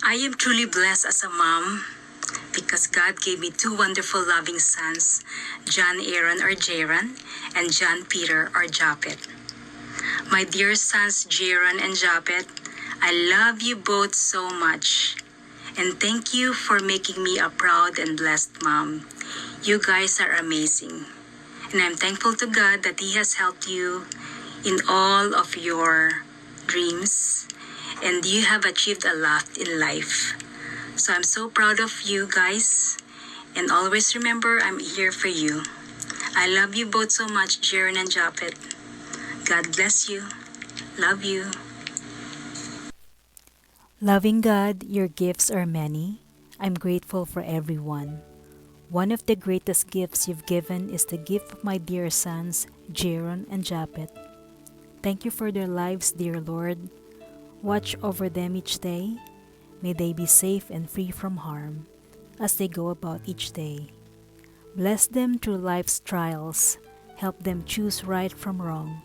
I am truly blessed as a mom because God gave me two wonderful loving sons, Aaron or Jaron, and John Peter or Japet. My dear sons Jaron and Japet, I love you both so much. And thank you for making me a proud and blessed mom. You guys are amazing. And I'm thankful to God that He has helped you in all of your dreams. And you have achieved a lot in life. So I'm so proud of you guys. And always remember, I'm here for you. I love you both so much, Jaron and Japet. God bless you. Love you. Loving God, your gifts are many. I'm grateful for everyone. One of the greatest gifts you've given is the gift of my dear sons, Jaron and Japet. Thank you for their lives, dear Lord. Watch over them each day. May they be safe and free from harm as they go about each day. Bless them through life's trials. Help them choose right from wrong.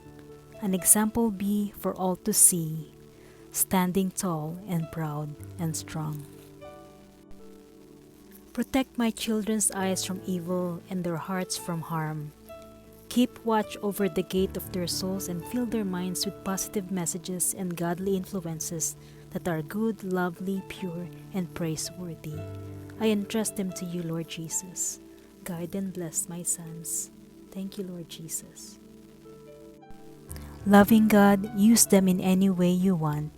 An example be for all to see, standing tall and proud and strong. Protect my children's eyes from evil and their hearts from harm. Keep watch over the gate of their souls and fill their minds with positive messages and godly influences that are good, lovely, pure, and praiseworthy. I entrust them to you, Lord Jesus. Guide and bless my sons. Thank you, Lord Jesus. Loving God, use them in any way you want.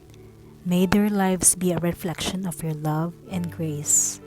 May their lives be a reflection of your love and grace.